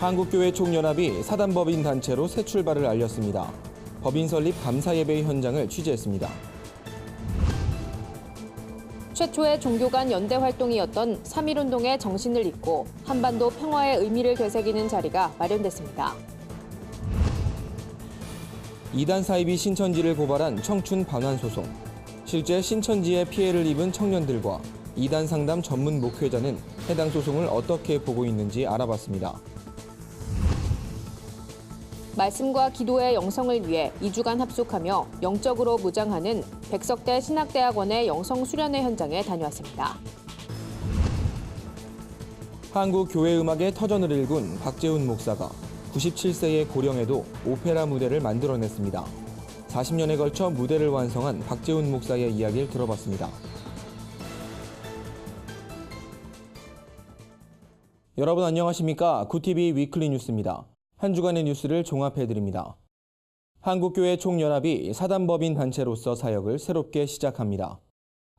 한국교회 총연합이 사단법인 단체로 새 출발을 알렸습니다. 법인 설립 감사예배 현장을 취재했습니다. 최초의 종교 간 연대 활동이었던 3.1운동의 정신을 잇고 한반도 평화의 의미를 되새기는 자리가 마련됐습니다. 이단 사이비 신천지를 고발한 청춘 반환 소송. 실제 신천지에 피해를 입은 청년들과 이단 상담 전문 목회자는 해당 소송을 어떻게 보고 있는지 알아봤습니다. 말씀과 기도의 영성을 위해 2주간 합숙하며 영적으로 무장하는 백석대 신학대학원의 영성 수련회 현장에 다녀왔습니다. 한국 교회 음악의 터전을 일군 박재훈 목사가 97세의 고령에도 오페라 무대를 만들어냈습니다. 40년에 걸쳐 무대를 완성한 박재훈 목사의 이야기를 들어봤습니다. 여러분 안녕하십니까? 구TV 위클리 뉴스입니다. 한 주간의 뉴스를 종합해드립니다. 한국교회 총연합이 사단법인 단체로서 사역을 새롭게 시작합니다.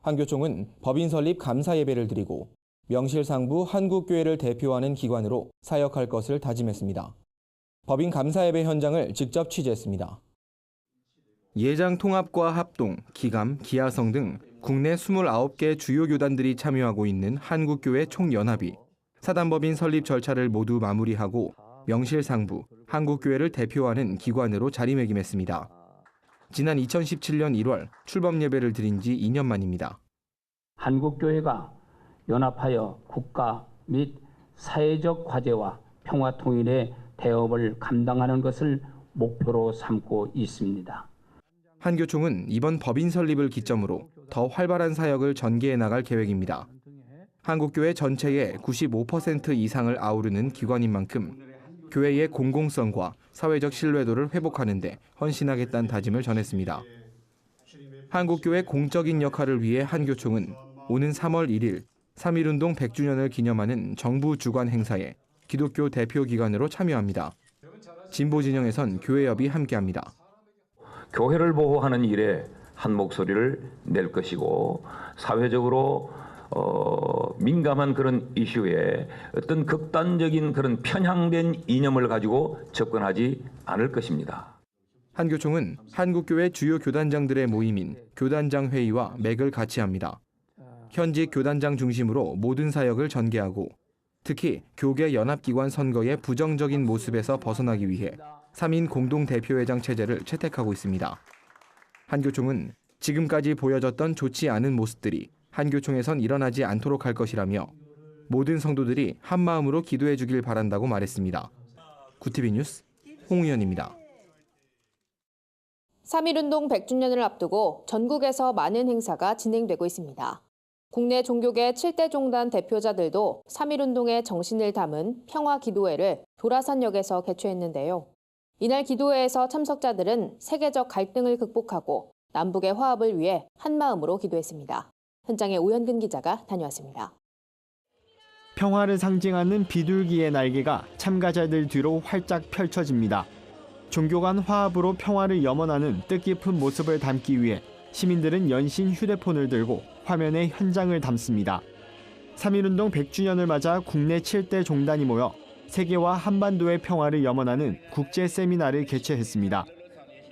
한교총은 법인 설립 감사예배를 드리고 명실상부 한국교회를 대표하는 기관으로 사역할 것을 다짐했습니다. 법인 감사예배 현장을 직접 취재했습니다. 예장 통합과 합동, 기감, 기아성 등 국내 29개 주요 교단들이 참여하고 있는 한국교회 총연합이 사단법인 설립 절차를 모두 마무리하고 명실상부 한국교회를 대표하는 기관으로 자리매김했습니다. 지난 2017년 1월 출범 예배를 드린 지 2년 만입니다. 한국교회가 연합하여 국가 및 사회적 과제와 평화 통일의 대업을 감당하는 것을 목표로 삼고 있습니다. 한교총은 이번 법인 설립을 기점으로 더 활발한 사역을 전개해 나갈 계획입니다. 한국교회 전체의 95% 이상을 아우르는 기관인 만큼 교회의 공공성과 사회적 신뢰도를 회복하는 데 헌신하겠다는 다짐을 전했습니다. 한국교회 공적인 역할을 위해 한교총은 오는 3월 1일 3.1운동 100주년을 기념하는 정부 주관 행사에 기독교 대표 기관으로 참여합니다. 진보 진영에선 교회협이 함께합니다. 교회를 보호하는 일에 한 목소리를 낼 것이고 사회적으로 민감한 그런 이슈에 어떤 극단적인 그런 편향된 이념을 가지고 접근하지 않을 것입니다. 한교총은 한국교회 주요 교단장들의 모임인 교단장 회의와 맥을 같이 합니다. 현직 교단장 중심으로 모든 사역을 전개하고 특히 교계 연합기관 선거의 부정적인 모습에서 벗어나기 위해 3인 공동대표회장 체제를 채택하고 있습니다. 한교총은 지금까지 보여졌던 좋지 않은 모습들이 한교총에선 일어나지 않도록 할 것이라며 모든 성도들이 한마음으로 기도해 주길 바란다고 말했습니다. 구TV 뉴스 홍우연입니다. 3.1운동 100주년을 앞두고 전국에서 많은 행사가 진행되고 있습니다. 국내 종교계 7대 종단 대표자들도 3.1운동의 정신을 담은 평화기도회를 도라산역에서 개최했는데요. 이날 기도회에서 참석자들은 세계적 갈등을 극복하고 남북의 화합을 위해 한마음으로 기도했습니다. 현장에 오현근 기자가 다녀왔습니다. 평화를 상징하는 비둘기의 날개가 참가자들 뒤로 활짝 펼쳐집니다. 종교 간 화합으로 평화를 염원하는 뜻깊은 모습을 담기 위해 시민들은 연신 휴대폰을 들고 화면에 현장을 담습니다. 3.1운동 100주년을 맞아 국내 7대 종단이 모여 세계와 한반도의 평화를 염원하는 국제 세미나를 개최했습니다.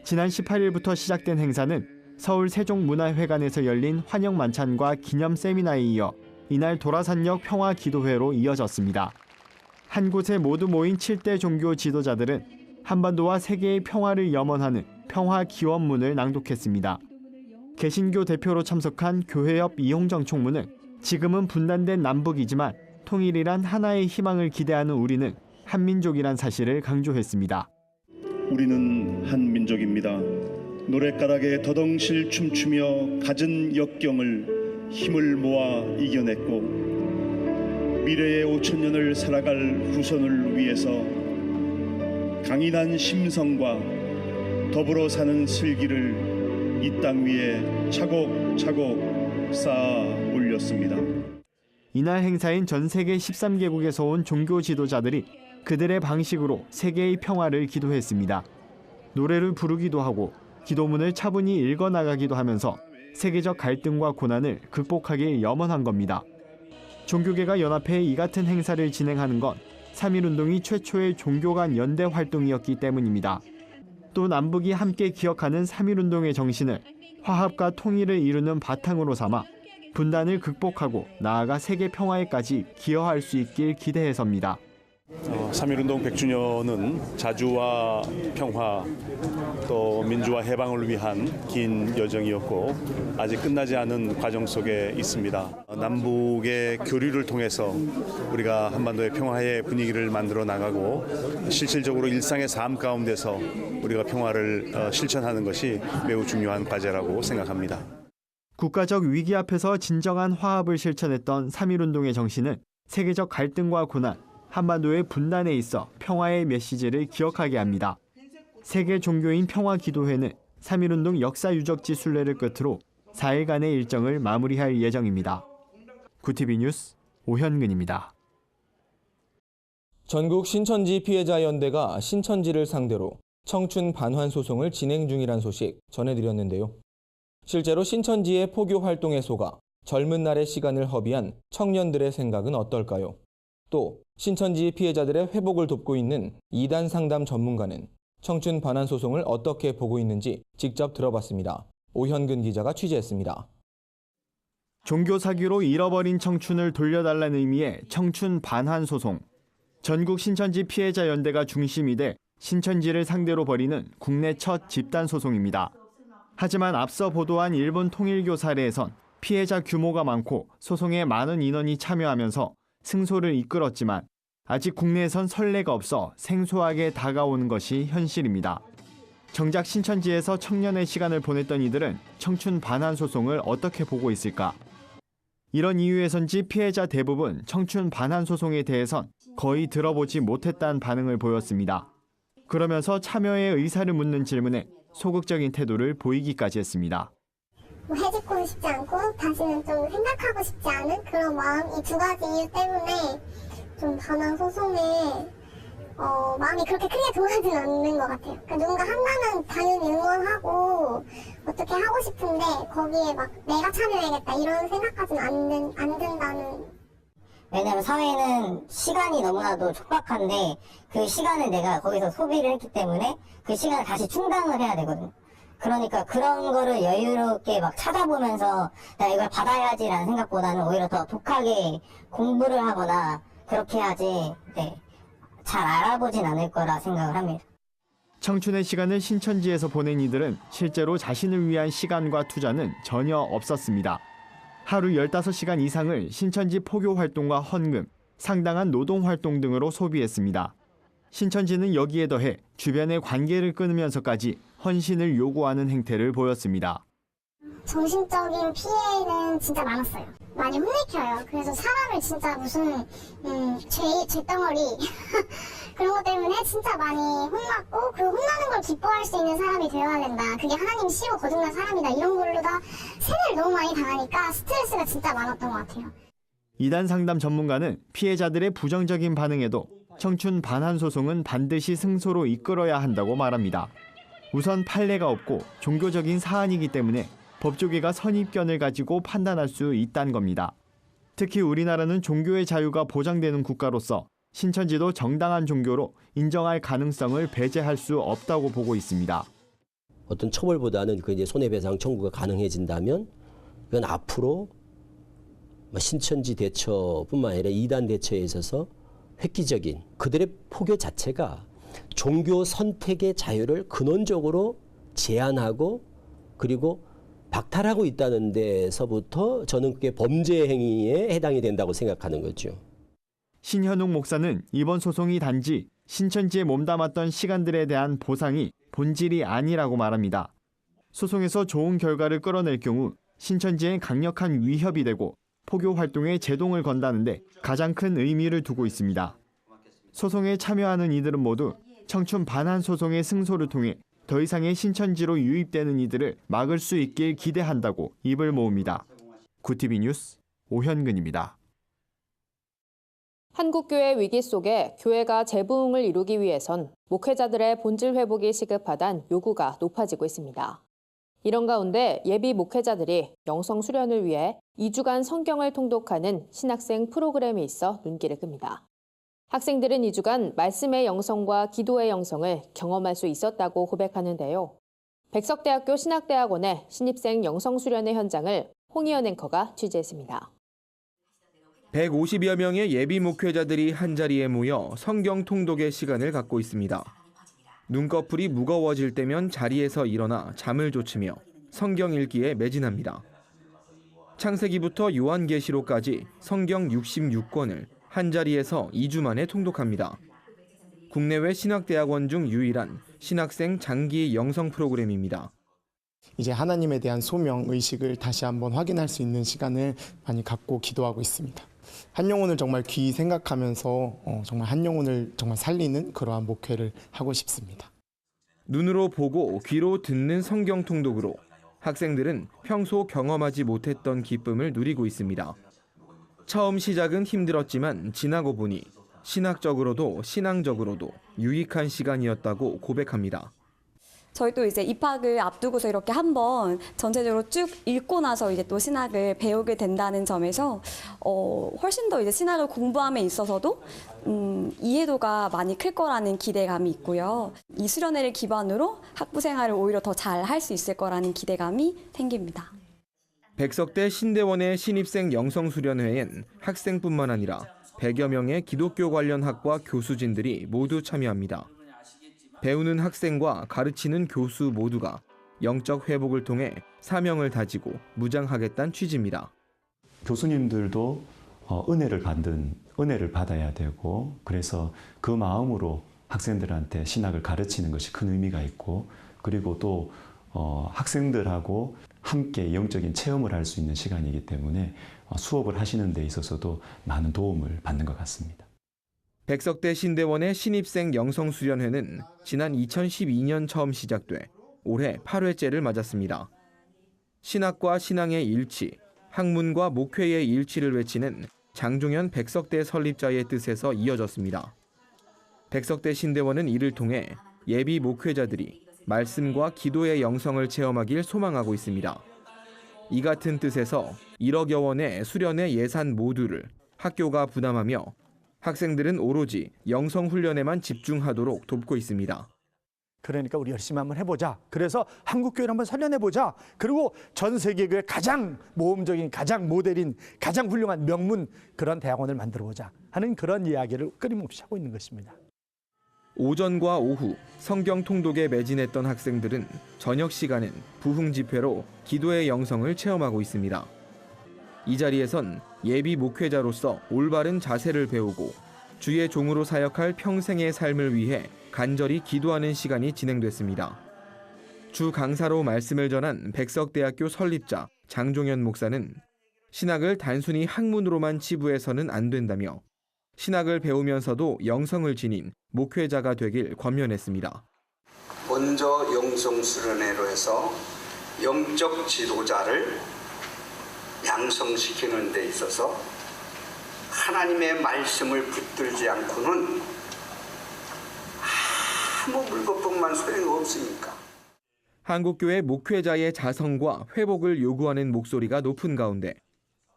지난 18일부터 시작된 행사는 서울 세종문화회관에서 열린 환영 만찬과 기념 세미나에 이어 이날 도라산역 평화기도회로 이어졌습니다. 한 곳에 모두 모인 7대 종교 지도자들은 한반도와 세계의 평화를 염원하는 평화기원문을 낭독했습니다. 개신교 대표로 참석한 교회협 이홍정 총무는 지금은 분단된 남북이지만 통일이란 하나의 희망을 기대하는 우리는 한민족이란 사실을 강조했습니다. 우리는 한민족입니다. 노랫가락에 더덩실 춤추며 갖은 역경을 힘을 모아 이겨냈고 미래의 5천년을 살아갈 후손을 위해서 강인한 심성과 더불어 사는 슬기를 이 땅 위에 차곡차곡 쌓아 올렸습니다. 이날 행사인 전 세계 13개국에서 온 종교 지도자들이 그들의 방식으로 세계의 평화를 기도했습니다. 노래를 부르기도 하고 기도문을 차분히 읽어나가기도 하면서 세계적 갈등과 고난을 극복하길 염원한 겁니다. 종교계가 연합해 이 같은 행사를 진행하는 건 3.1운동이 최초의 종교 간 연대 활동이었기 때문입니다. 또 남북이 함께 기억하는 3.1운동의 정신을 화합과 통일을 이루는 바탕으로 삼아 분단을 극복하고 나아가 세계 평화에까지 기여할 수 있길 기대해서입니다. 3.1운동 100주년은 자주와 평화 또 민주화 해방을 위한 긴 여정이었고 아직 끝나지 않은 과정 속에 있습니다. 남북의 교류를 통해서 우리가 한반도의 평화의 분위기를 만들어 나가고 실질적으로 일상의 삶 가운데서 우리가 평화를 실천하는 것이 매우 중요한 과제라고 생각합니다. 국가적 위기 앞에서 진정한 화합을 실천했던 3.1운동의 정신은 세계적 갈등과 고난, 한반도의 분단에 있어 평화의 메시지를 기억하게 합니다. 세계 종교인 평화기도회는 3.1운동 역사 유적지 순례를 끝으로 4일간의 일정을 마무리할 예정입니다. 구티비 뉴스 오현근입니다. 전국 신천지 피해자 연대가 신천지를 상대로 청춘 반환 소송을 진행 중이란 소식 전해드렸는데요. 실제로 신천지의 포교 활동에 속아 젊은 날의 시간을 허비한 청년들의 생각은 어떨까요? 또 신천지 피해자들의 회복을 돕고 있는 이단 상담 전문가는 청춘 반환 소송을 어떻게 보고 있는지 직접 들어봤습니다. 오현근 기자가 취재했습니다. 종교 사규로 잃어버린 청춘을 돌려달라는 의미의 청춘 반환 소송. 전국 신천지 피해자 연대가 중심이 돼 신천지를 상대로 벌이는 국내 첫 집단 소송입니다. 하지만 앞서 보도한 일본 통일교 사례에선 피해자 규모가 많고 소송에 많은 인원이 참여하면서 승소를 이끌었지만 아직 국내에선 선례가 없어 생소하게 다가오는 것이 현실입니다. 정작 신천지에서 청년의 시간을 보냈던 이들은 청춘 반환 소송을 어떻게 보고 있을까? 이런 이유에선지 피해자 대부분 청춘 반환 소송에 대해선 거의 들어보지 못했다는 반응을 보였습니다. 그러면서 참여의 의사를 묻는 질문에 소극적인 태도를 보이기까지 했습니다. 해집고 싶지 않고 다시는 좀 생각하고 싶지 않은 그런 마음, 이 두 가지 이유 때문에 좀 반환 소송에 마음이 그렇게 크게 동하진 않는 것 같아요. 그러니까 누군가 한다면 당연히 응원하고 어떻게 하고 싶은데 거기에 막 내가 참여해야겠다 이런 생각까지는 안 든다는. 왜냐면 사회는 시간이 너무나도 촉박한데 그 시간을 내가 거기서 소비를 했기 때문에 그 시간을 다시 충당을 해야 되거든요. 그러니까 그런 거를 여유롭게 막 찾아보면서 내가 이걸 받아야지라는 생각보다는 오히려 더 독하게 공부를 하거나 그렇게 해야지 잘 알아보진 않을 거라 생각을 합니다. 청춘의 시간을 신천지에서 보낸 이들은 실제로 자신을 위한 시간과 투자는 전혀 없었습니다. 하루 15시간 이상을 신천지 포교 활동과 헌금, 상당한 노동 활동 등으로 소비했습니다. 신천지는 여기에 더해 주변의 관계를 끊으면서까지 헌신을 요구하는 행태를 보였습니다. 정신적인 피해는 진짜 많았어요. 많이 혼내켜요. 그래서 사람을 진짜 무슨 죄덩어리 그런 것 때문에 진짜 많이 혼났고, 그리고 혼나는 걸 기뻐할 수 있는 사람이 되어야 된다. 그게 하나님 씨로 거듭난 사람이다. 이런 걸로 다 세뇌를 너무 많이 당하니까 스트레스가 진짜 많았던 것 같아요. 이단 상담 전문가는 피해자들의 부정적인 반응에도 청춘 반환 소송은 반드시 승소로 이끌어야 한다고 말합니다. 우선 판례가 없고 종교적인 사안이기 때문에 법조계가 선입견을 가지고 판단할 수 있다는 겁니다. 특히 우리나라는 종교의 자유가 보장되는 국가로서 신천지도 정당한 종교로 인정할 가능성을 배제할 수 없다고 보고 있습니다. 어떤 처벌보다는 그 이제 손해배상 청구가 가능해진다면 이건 앞으로 신천지 대처뿐만 아니라 이단 대처에 있어서 획기적인 그들의 포교 자체가 종교 선택의 자유를 근원적으로 제한하고 그리고 박탈하고 있다는 데서부터 저는 그게 범죄 행위에 해당이 된다고 생각하는 거죠. 신현욱 목사는 이번 소송이 단지 신천지에 몸담았던 시간들에 대한 보상이 본질이 아니라고 말합니다. 소송에서 좋은 결과를 끌어낼 경우 신천지에 강력한 위협이 되고 포교 활동에 제동을 건다는데 가장 큰 의미를 두고 있습니다. 소송에 참여하는 이들은 모두 청춘 반환 소송의 승소를 통해 더 이상의 신천지로 유입되는 이들을 막을 수 있길 기대한다고 입을 모읍니다. 구티비 뉴스 오현근입니다. 한국교회 위기 속에 교회가 재부흥을 이루기 위해선 목회자들의 본질 회복이 시급하다는 요구가 높아지고 있습니다. 이런 가운데 예비 목회자들이 영성 수련을 위해 2주간 성경을 통독하는 신학생 프로그램이 있어 눈길을 끕니다. 학생들은 2주간 말씀의 영성과 기도의 영성을 경험할 수 있었다고 고백하는데요. 백석대학교 신학대학원의 신입생 영성수련회 현장을 홍희연 앵커가 취재했습니다. 150여 명의 예비 목회자들이 한자리에 모여 성경 통독의 시간을 갖고 있습니다. 눈꺼풀이 무거워질 때면 자리에서 일어나 잠을 좇으며 성경 읽기에 매진합니다. 창세기부터 요한계시록까지 성경 66권을 한자리에서 2주 만에 통독합니다. 국내외 신학대학원 중 유일한 신학생 장기 영성 프로그램입니다. 이제 하나님에 대한 소명, 의식을 다시 한번 확인할 수 있는 시간을 많이 갖고 기도하고 있습니다. 한 영혼을 정말 귀히 생각하면서 정말 한 영혼을 정말 살리는 그러한 목회를 하고 싶습니다. 눈으로 보고 귀로 듣는 성경 통독으로 학생들은 평소 경험하지 못했던 기쁨을 누리고 있습니다. 처음 시작은 힘들었지만 지나고 보니 신학적으로도 신앙적으로도 유익한 시간이었다고 고백합니다. 저희도 이제 입학을 앞두고서 이렇게 한번 전체적으로 쭉 읽고 나서 이제 또 신학을 배우게 된다는 점에서 훨씬 더 이제 신학을 공부함에 있어서도 이해도가 많이 클 거라는 기대감이 있고요. 이 수련회를 기반으로 학부 생활을 오히려 더 잘 할 수 있을 거라는 기대감이 생깁니다. 백석대 신대원의 신입생 영성수련회엔 학생뿐만 아니라 100여 명의 기독교 관련 학과 교수진들이 모두 참여합니다. 배우는 학생과 가르치는 교수 모두가 영적 회복을 통해 사명을 다지고 무장하겠다는 취지입니다. 교수님들도 은혜를 받아야 되고, 그래서 그 마음으로 학생들한테 신학을 가르치는 것이 큰 의미가 있고, 그리고 또 학생들하고 함께 영적인 체험을 할 수 있는 시간이기 때문에 수업을 하시는 데 있어서도 많은 도움을 받는 것 같습니다. 백석대 신대원의 신입생 영성수련회는 지난 2012년 처음 시작돼 올해 8회째를 맞았습니다. 신학과 신앙의 일치, 학문과 목회의 일치를 외치는 장종현 백석대 설립자의 뜻에서 이어졌습니다. 백석대 신대원은 이를 통해 예비 목회자들이 말씀과 기도의 영성을 체험하길 소망하고 있습니다. 이 같은 뜻에서 1억여 원의 수련회 예산 모두를 학교가 부담하며 학생들은 오로지 영성훈련에만 집중하도록 돕고 있습니다. 그러니까 우리 열심히 한번 해보자. 그래서 한국교회를 한번 살려내보자. 그리고 전 세계의 가장 모험적인, 가장 모델인, 가장 훌륭한 명문 그런 대학원을 만들어보자 하는 그런 이야기를 끊임없이 하고 있는 것입니다. 오전과 오후 성경 통독에 매진했던 학생들은 저녁 시간엔 부흥 집회로 기도의 영성을 체험하고 있습니다. 이 자리에선 예비 목회자로서 올바른 자세를 배우고 주의 종으로 사역할 평생의 삶을 위해 간절히 기도하는 시간이 진행됐습니다. 주 강사로 말씀을 전한 백석대학교 설립자 장종현 목사는 신학을 단순히 학문으로만 치부해서는 안 된다며 신학을 배우면서도 영성을 지닌 목회자가 되길 권면했습니다. 먼저 영성수련회로 해서 영적 지도자를 양성시키는 데 있어서 하나님의 말씀을 붙들지 않고는 아무 물것뿐만 소용없으니까. 한국교회 목회자의 자성과 회복을 요구하는 목소리가 높은 가운데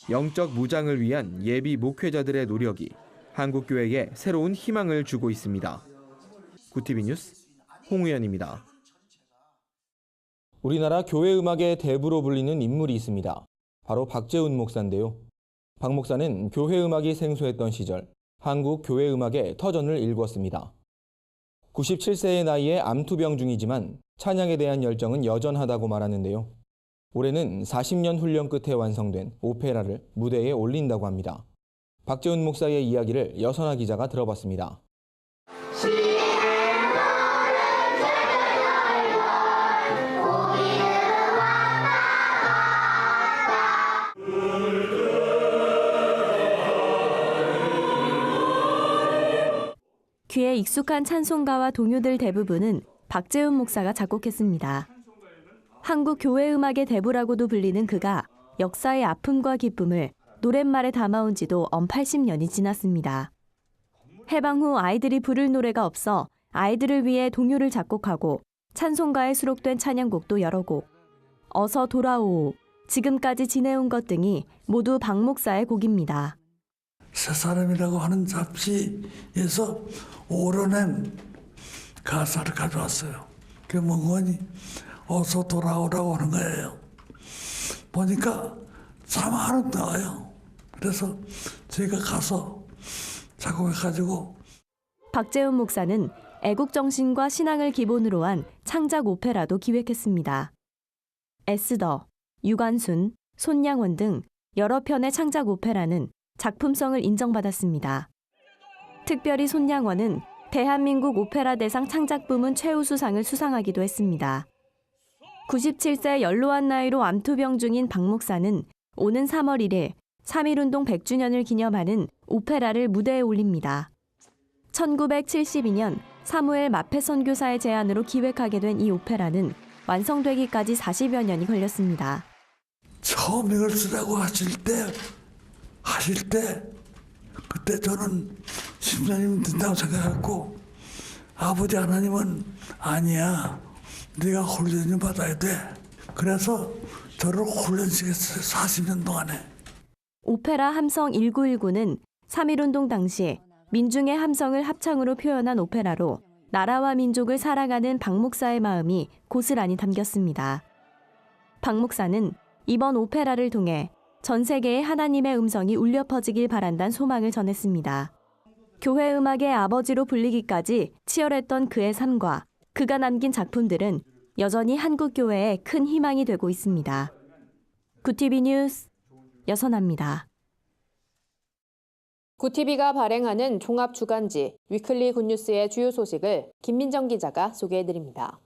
영적 무장을 위한 예비 목회자들의 노력이 한국교회에 새로운 희망을 주고 있습니다. 구티비 뉴스 홍우연입니다. 우리나라 교회 음악의 대부로 불리는 인물이 있습니다. 바로 박재훈 목사인데요. 박 목사는 교회 음악이 생소했던 시절 한국 교회 음악의 터전을 일궜습니다. 97세의 나이에 암투병 중이지만 찬양에 대한 열정은 여전하다고 말하는데요. 올해는 40년 훈련 끝에 완성된 오페라를 무대에 올린다고 합니다. 박재훈 목사의 이야기를 여선아 기자가 들어봤습니다. 귀에 익숙한 찬송가와 동요들 대부분은 박재훈 목사가 작곡했습니다. 한국 교회 음악의 대부라고도 불리는 그가 역사의 아픔과 기쁨을 노랫말에 담아온 지도 엄 80년이 지났습니다. 해방 후 아이들이 부를 노래가 없어 아이들을 위해 동요를 작곡하고 찬송가에 수록된 찬양곡도 여러 곡, 어서 돌아오, 지금까지 지내온 것 등이 모두 박 목사의 곡입니다. 새 사람이라고 하는 잡지에서 오려낸 가사를 가져왔어요. 그 문건이 어서 돌아오라고 하는 거예요. 보니까 참 아름다워요. 그래서 제가 가서 작곡해가지고. 박재훈 목사는 애국정신과 신앙을 기본으로 한 창작 오페라도 기획했습니다. 에스더, 유관순, 손양원 등 여러 편의 창작 오페라는 작품성을 인정받았습니다. 특별히 손양원은 대한민국 오페라 대상 창작 부문 최우수상을 수상하기도 했습니다. 97세 연로한 나이로 암투병 중인 박 목사는 오는 3월 1일 3.1운동 100주년을 기념하는 오페라를 무대에 올립니다. 1972년 사무엘 마페 선교사의 제안으로 기획하게 된 이 오페라는 완성되기까지 40여 년이 걸렸습니다. 처음 이걸 쓰라고 하실 때 그때 저는 10년이면 된다고 생각했고, 아버지 하나님은 아니야, 네가 훈련을 받아야 돼. 그래서 저를 훈련시켰어요. 40년 동안에. 오페라 함성 1919는 3.1운동 당시 민중의 함성을 합창으로 표현한 오페라로 나라와 민족을 사랑하는 박 목사의 마음이 고스란히 담겼습니다. 박 목사는 이번 오페라를 통해 전 세계에 하나님의 음성이 울려 퍼지길 바란다는 소망을 전했습니다. 교회 음악의 아버지로 불리기까지 치열했던 그의 삶과 그가 남긴 작품들은 여전히 한국 교회에 큰 희망이 되고 있습니다. 구티비 뉴스 여선아입니다. 구티비가 발행하는 종합 주간지 위클리 굿뉴스의 주요 소식을 김민정 기자가 소개해드립니다.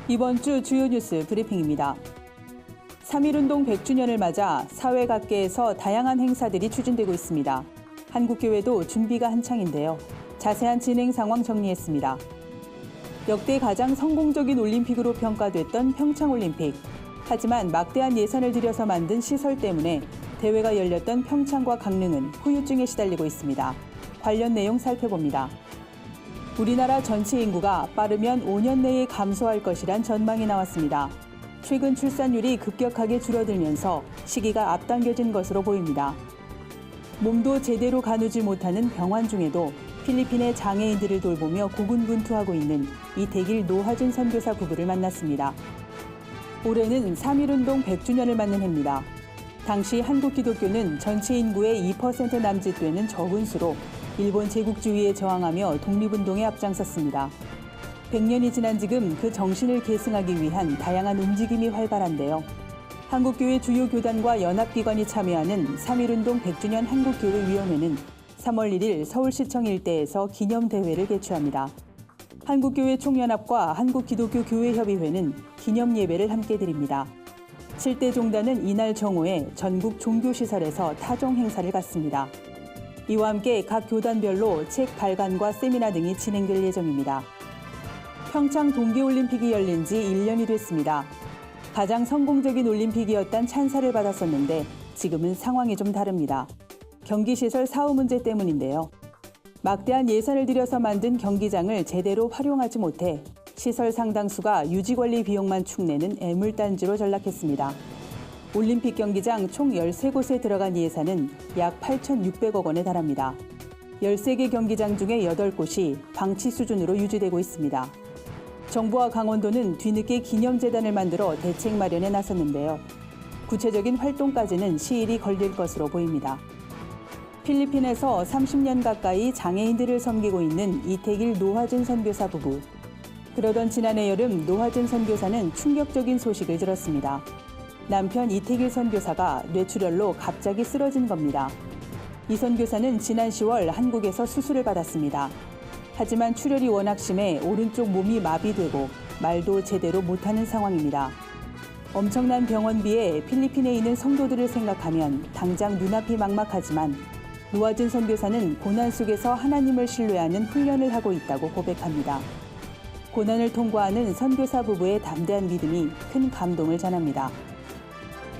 이번 주 주요 뉴스 브리핑입니다. 3.1운동 100주년을 맞아 사회 각계에서 다양한 행사들이 추진되고 있습니다. 한국교회도 준비가 한창인데요. 자세한 진행 상황 정리했습니다. 역대 가장 성공적인 올림픽으로 평가됐던 평창올림픽. 하지만 막대한 예산을 들여서 만든 시설 때문에 대회가 열렸던 평창과 강릉은 후유증에 시달리고 있습니다. 관련 내용 살펴봅니다. 우리나라 전체 인구가 빠르면 5년 내에 감소할 것이란 전망이 나왔습니다. 최근 출산율이 급격하게 줄어들면서 시기가 앞당겨진 것으로 보입니다. 몸도 제대로 가누지 못하는 병환 중에도 필리핀의 장애인들을 돌보며 고군분투하고 있는 이태길 노하준 선교사 부부를 만났습니다. 올해는 3.1운동 100주년을 맞는 해입니다. 당시 한국 기독교는 전체 인구의 2% 남짓 되는 적은 수로 일본 제국주의에 저항하며 독립운동에 앞장섰습니다. 100년이 지난 지금 그 정신을 계승하기 위한 다양한 움직임이 활발한데요. 한국교회 주요 교단과 연합기관이 참여하는 3.1운동 100주년 한국교회위원회는 3월 1일 서울시청 일대에서 기념대회를 개최합니다. 한국교회 총연합과 한국기독교교회협의회는 기념예배를 함께 드립니다. 7대 종단은 이날 정오에 전국 종교시설에서 타종 행사를 갖습니다. 이와 함께 각 교단별로 책 발간과 세미나 등이 진행될 예정입니다. 평창 동계올림픽이 열린 지 1년이 됐습니다. 가장 성공적인 올림픽이었단 찬사를 받았었는데 지금은 상황이 좀 다릅니다. 경기시설 사후 문제 때문인데요. 막대한 예산을 들여서 만든 경기장을 제대로 활용하지 못해 시설 상당수가 유지관리 비용만 축내는 애물단지로 전락했습니다. 올림픽 경기장 총 13곳에 들어간 예산은 약 8,600억 원에 달합니다. 13개 경기장 중에 8곳이 방치 수준으로 유지되고 있습니다. 정부와 강원도는 뒤늦게 기념재단을 만들어 대책 마련에 나섰는데요. 구체적인 활동까지는 시일이 걸릴 것으로 보입니다. 필리핀에서 30년 가까이 장애인들을 섬기고 있는 이태길 노하준 선교사 부부. 그러던 지난해 여름 노하준 선교사는 충격적인 소식을 들었습니다. 남편 이태길 선교사가 뇌출혈로 갑자기 쓰러진 겁니다. 이 선교사는 지난 10월 한국에서 수술을 받았습니다. 하지만 출혈이 워낙 심해 오른쪽 몸이 마비되고 말도 제대로 못하는 상황입니다. 엄청난 병원비에 필리핀에 있는 성도들을 생각하면 당장 눈앞이 막막하지만 노하준 선교사는 고난 속에서 하나님을 신뢰하는 훈련을 하고 있다고 고백합니다. 고난을 통과하는 선교사 부부의 담대한 믿음이 큰 감동을 전합니다.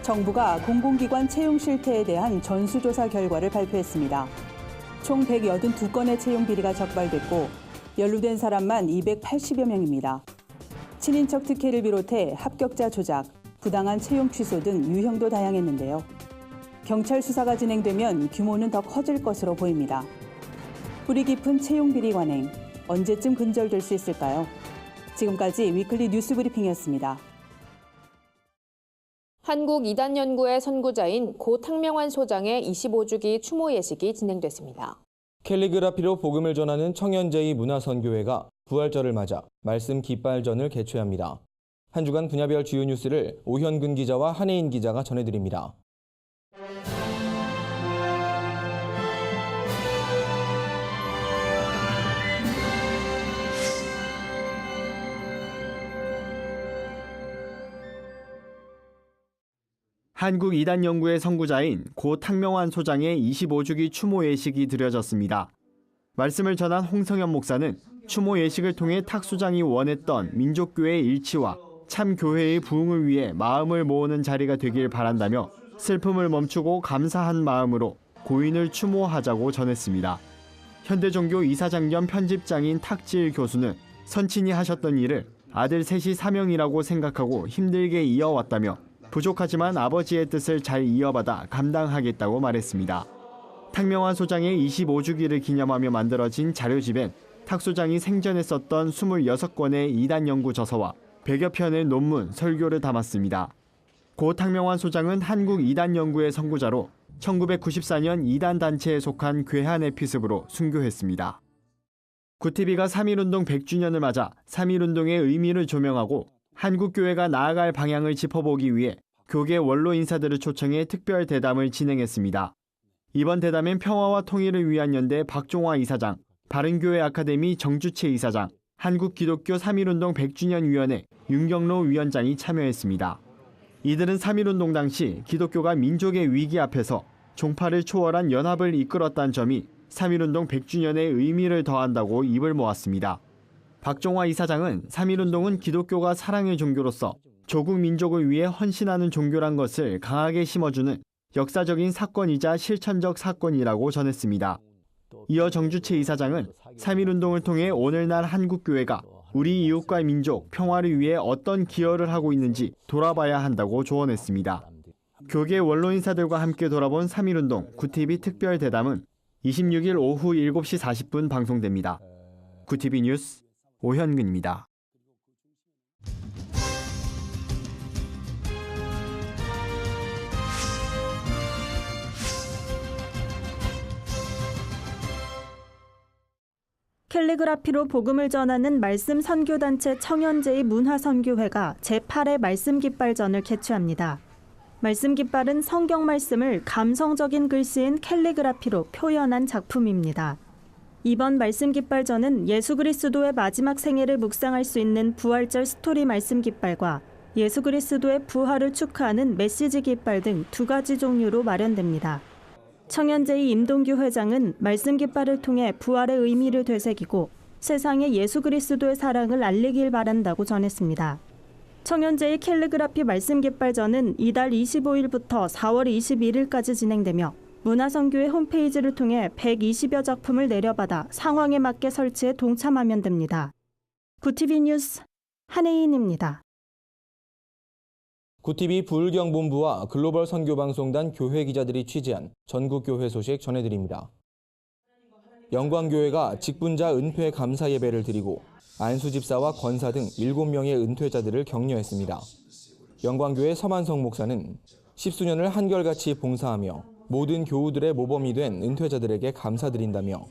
정부가 공공기관 채용 실태에 대한 전수조사 결과를 발표했습니다. 총 182건의 채용 비리가 적발됐고 연루된 사람만 280여 명입니다. 친인척 특혜를 비롯해 합격자 조작, 부당한 채용 취소 등 유형도 다양했는데요. 경찰 수사가 진행되면 규모는 더 커질 것으로 보입니다. 뿌리 깊은 채용 비리 관행, 언제쯤 근절될 수 있을까요? 지금까지 위클리 뉴스 브리핑이었습니다. 한국 이단연구의 선구자인 고 탕명환 소장의 25주기 추모 예식이 진행됐습니다. 캘리그라피로 복음을 전하는 청년제의 문화선교회가 부활절을 맞아 말씀 깃발전을 개최합니다. 한 주간 분야별 주요 뉴스를 오현근 기자와 한혜인 기자가 전해드립니다. 한국 이단연구의 선구자인 고 탕명환 소장의 25주기 추모 예식이 드려졌습니다. 말씀을 전한 홍성현 목사는 추모 예식을 통해 탁 소장이 원했던 민족교회의 일치와 참 교회의 부흥을 위해 마음을 모으는 자리가 되길 바란다며 슬픔을 멈추고 감사한 마음으로 고인을 추모하자고 전했습니다. 현대종교 이사장 겸 편집장인 탁지일 교수는 선친이 하셨던 일을 아들 셋이 사명이라고 생각하고 힘들게 이어왔다며 부족하지만 아버지의 뜻을 잘 이어받아 감당하겠다고 말했습니다. 탁명환 소장의 25주기를 기념하며 만들어진 자료집엔 탁 소장이 생전에 썼던 26권의 이단 연구 저서와 100여 편의 논문, 설교를 담았습니다. 고 탁명환 소장은 한국 이단 연구의 선구자로 1994년 이단 단체에 속한 괴한 에피습으로 순교했습니다. 구티비가 3.1운동 100주년을 맞아 3.1운동의 의미를 조명하고 한국교회가 나아갈 방향을 짚어보기 위해 교계 원로 인사들을 초청해 특별 대담을 진행했습니다. 이번 대담엔 평화와 통일을 위한 연대 박종화 이사장, 바른교회 아카데미 정주채 이사장, 한국기독교 3.1운동 100주년위원회 윤경로 위원장이 참여했습니다. 이들은 3.1운동 당시 기독교가 민족의 위기 앞에서 종파를 초월한 연합을 이끌었다는 점이 3.1운동 100주년의 의미를 더한다고 입을 모았습니다. 박종화 이사장은 3.1운동은 기독교가 사랑의 종교로서 조국 민족을 위해 헌신하는 종교란 것을 강하게 심어주는 역사적인 사건이자 실천적 사건이라고 전했습니다. 이어 정주채 이사장은 3.1운동을 통해 오늘날 한국교회가 우리 이웃과 민족 평화를 위해 어떤 기여를 하고 있는지 돌아봐야 한다고 조언했습니다. 교계 원로 인사들과 함께 돌아본 3.1운동 구티비 특별 대담은 26일 오후 7시 40분 방송됩니다. 구티비 뉴스 오현근입니다. 캘리그라피로 복음을 전하는 말씀 선교단체 청년제의 문화선교회가 제8회 말씀 깃발전을 개최합니다. 말씀 깃발은 성경 말씀을 감성적인 글씨인 캘리그라피로 표현한 작품입니다. 이번 말씀 깃발전은 예수 그리스도의 마지막 생애를 묵상할 수 있는 부활절 스토리 말씀 깃발과 예수 그리스도의 부활을 축하하는 메시지 깃발 등 두 가지 종류로 마련됩니다. 청년제의 임동규 회장은 말씀 깃발을 통해 부활의 의미를 되새기고 세상에 예수 그리스도의 사랑을 알리길 바란다고 전했습니다. 청년제의 캘리그라피 말씀 깃발전은 이달 25일부터 4월 21일까지 진행되며 문화선교회 홈페이지를 통해 120여 작품을 내려받아 상황에 맞게 설치해 동참하면 됩니다. 구티비 뉴스 한혜인입니다. 구티비 부울경본부와 글로벌 선교방송단 교회 기자들이 취재한 전국교회 소식 전해드립니다. 영광교회가 직분자 은퇴 감사 예배를 드리고 안수집사와 권사 등 7명의 은퇴자들을 격려했습니다. 영광교회 서만성 목사는 10수년을 한결같이 봉사하며 모든 교우들의 모범이 된 은퇴자들에게 감사드린다며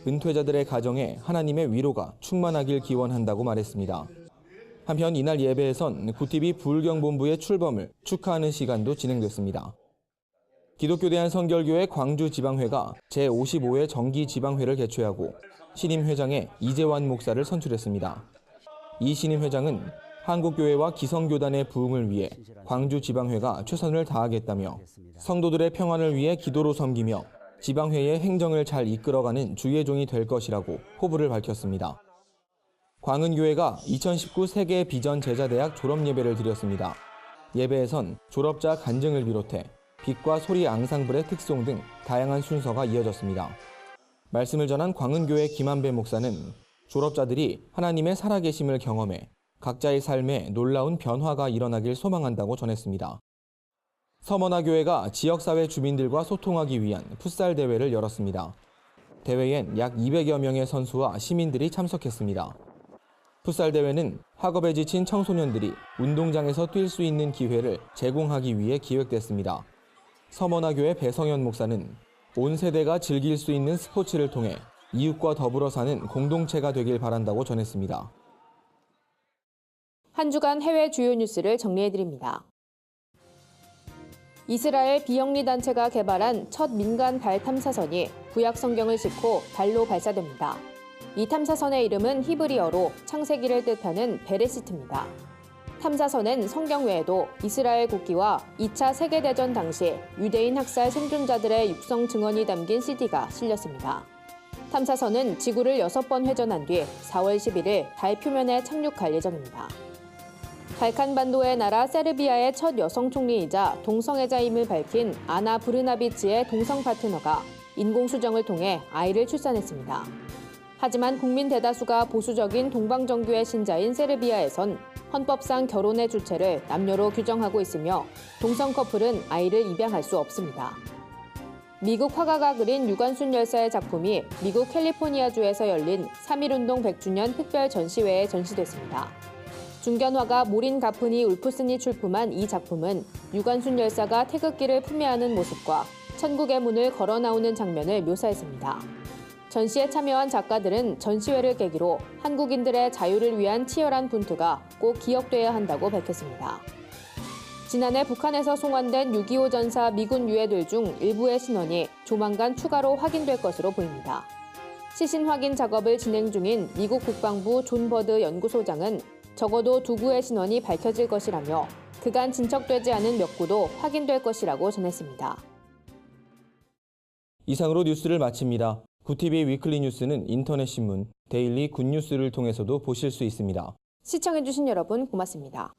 은퇴자들의 가정에 하나님의 위로가 충만하길 기원한다고 말했습니다. 한편 이날 예배에선 구티비 부울경본부의 출범을 축하하는 시간도 진행됐습니다. 기독교대한 선결교회 광주지방회가 제55회 정기지방회를 개최하고 신임회장에 이재환 목사를 선출했습니다. 이 신임회장은 한국교회와 기성교단의 부흥을 위해 광주지방회가 최선을 다하겠다며 성도들의 평안을 위해 기도로 섬기며 지방회의 행정을 잘 이끌어가는 주의 종이 될 것이라고 포부를 밝혔습니다. 광은교회가 2019 세계 비전 제자대학 졸업예배를 드렸습니다. 예배에선 졸업자 간증을 비롯해 빛과 소리 앙상블의 특송 등 다양한 순서가 이어졌습니다. 말씀을 전한 광은교회 김한배 목사는 졸업자들이 하나님의 살아계심을 경험해 각자의 삶에 놀라운 변화가 일어나길 소망한다고 전했습니다. 서머나교회가 지역사회 주민들과 소통하기 위한 풋살 대회를 열었습니다. 대회엔 약 200여 명의 선수와 시민들이 참석했습니다. 풋살 대회는 학업에 지친 청소년들이 운동장에서 뛸 수 있는 기회를 제공하기 위해 기획됐습니다. 서머나교회 배성현 목사는 온 세대가 즐길 수 있는 스포츠를 통해 이웃과 더불어 사는 공동체가 되길 바란다고 전했습니다. 한 주간 해외 주요 뉴스를 정리해드립니다. 이스라엘 비영리 단체가 개발한 첫 민간 달 탐사선이 구약 성경을 싣고 달로 발사됩니다. 이 탐사선의 이름은 히브리어로 창세기를 뜻하는 베레시트입니다. 탐사선엔 성경 외에도 이스라엘 국기와 2차 세계대전 당시 유대인 학살 생존자들의 육성 증언이 담긴 CD가 실렸습니다. 탐사선은 지구를 6번 회전한 뒤 4월 11일 달 표면에 착륙할 예정입니다. 발칸반도의 나라 세르비아의 첫 여성 총리이자 동성애자임을 밝힌 아나 브르나비치의 동성 파트너가 인공수정을 통해 아이를 출산했습니다. 하지만 국민 대다수가 보수적인 동방정교의 신자인 세르비아에선 헌법상 결혼의 주체를 남녀로 규정하고 있으며 동성 커플은 아이를 입양할 수 없습니다. 미국 화가가 그린 유관순 열사의 작품이 미국 캘리포니아주에서 열린 3.1운동 100주년 특별 전시회에 전시됐습니다. 중견화가 모린 가프니 울프슨이 출품한 이 작품은 유관순 열사가 태극기를 품에하는 모습과 천국의 문을 걸어 나오는 장면을 묘사했습니다. 전시에 참여한 작가들은 전시회를 계기로 한국인들의 자유를 위한 치열한 분투가 꼭 기억돼야 한다고 밝혔습니다. 지난해 북한에서 송환된 6.25 전사 미군 유해들 중 일부의 신원이 조만간 추가로 확인될 것으로 보입니다. 시신 확인 작업을 진행 중인 미국 국방부 존 버드 연구소장은 적어도 2구의 신원이 밝혀질 것이라며 그간 진척되지 않은 몇 구도 확인될 것이라고 전했습니다. 이상으로 뉴스를 마칩니다. 구TV 위클리 뉴스는 인터넷 신문 데일리 굿뉴스를 통해서도 보실 수 있습니다. 시청해주신 여러분 고맙습니다.